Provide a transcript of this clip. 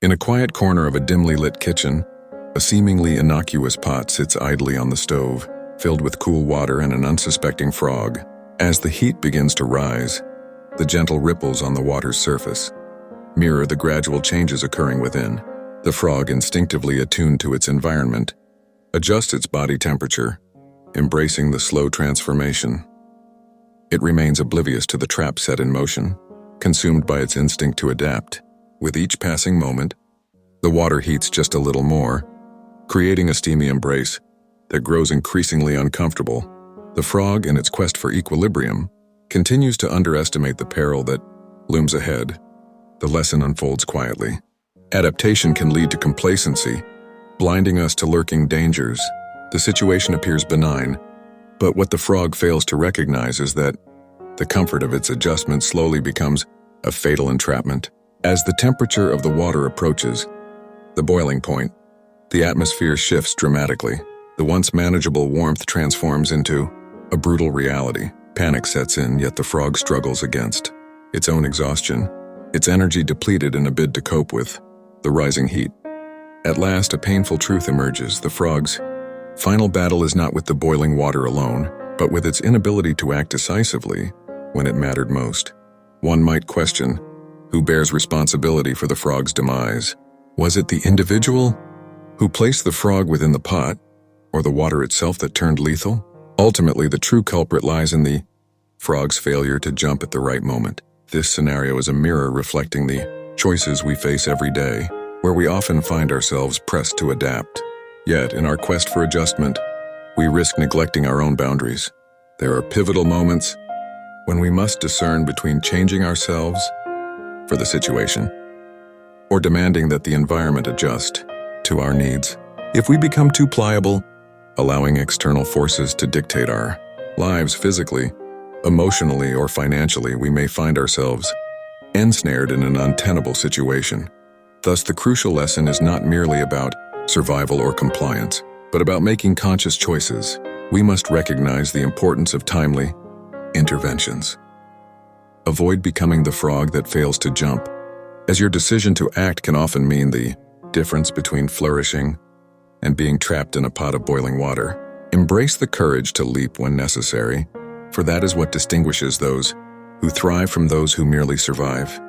In a quiet corner of a dimly lit kitchen, a seemingly innocuous pot sits idly on the stove, filled with cool water and an unsuspecting frog. As the heat begins to rise, the gentle ripples on the water's surface mirror the gradual changes occurring within. The frog, instinctively attuned to its environment, adjusts its body temperature, embracing the slow transformation. It remains oblivious to the trap set in motion, consumed by its instinct to adapt. With each passing moment, the water heats just a little more, creating a steamy embrace that grows increasingly uncomfortable. The frog, in its quest for equilibrium, continues to underestimate the peril that looms ahead. The lesson unfolds quietly. Adaptation can lead to complacency, blinding us to lurking dangers. The situation appears benign, but what the frog fails to recognize is that the comfort of its adjustment slowly becomes a fatal entrapment. As the temperature of the water approaches the boiling point, the atmosphere shifts dramatically. The once manageable warmth transforms into a brutal reality. Panic sets in, yet the frog struggles against its own exhaustion, its energy depleted in a bid to cope with the rising heat. At last, a painful truth emerges. The frog's final battle is not with the boiling water alone, but with its inability to act decisively when it mattered most. One might question, who bears responsibility for the frog's demise? Was it the individual who placed the frog within the pot, or the water itself that turned lethal? Ultimately, the true culprit lies in the frog's failure to jump at the right moment. This scenario is a mirror reflecting the choices we face every day, where we often find ourselves pressed to adapt. Yet, in our quest for adjustment, we risk neglecting our own boundaries. There are pivotal moments when we must discern between changing ourselves for the situation or demanding that the environment adjust to our needs. If we become too pliable, allowing external forces to dictate our lives physically, emotionally, or financially, we may find ourselves ensnared in an untenable situation. Thus, the crucial lesson is not merely about survival or compliance, but about making conscious choices. We must recognize the importance of timely interventions. Avoid becoming the frog that fails to jump, as your decision to act can often mean the difference between flourishing and being trapped in a pot of boiling water. Embrace the courage to leap when necessary, for that is what distinguishes those who thrive from those who merely survive.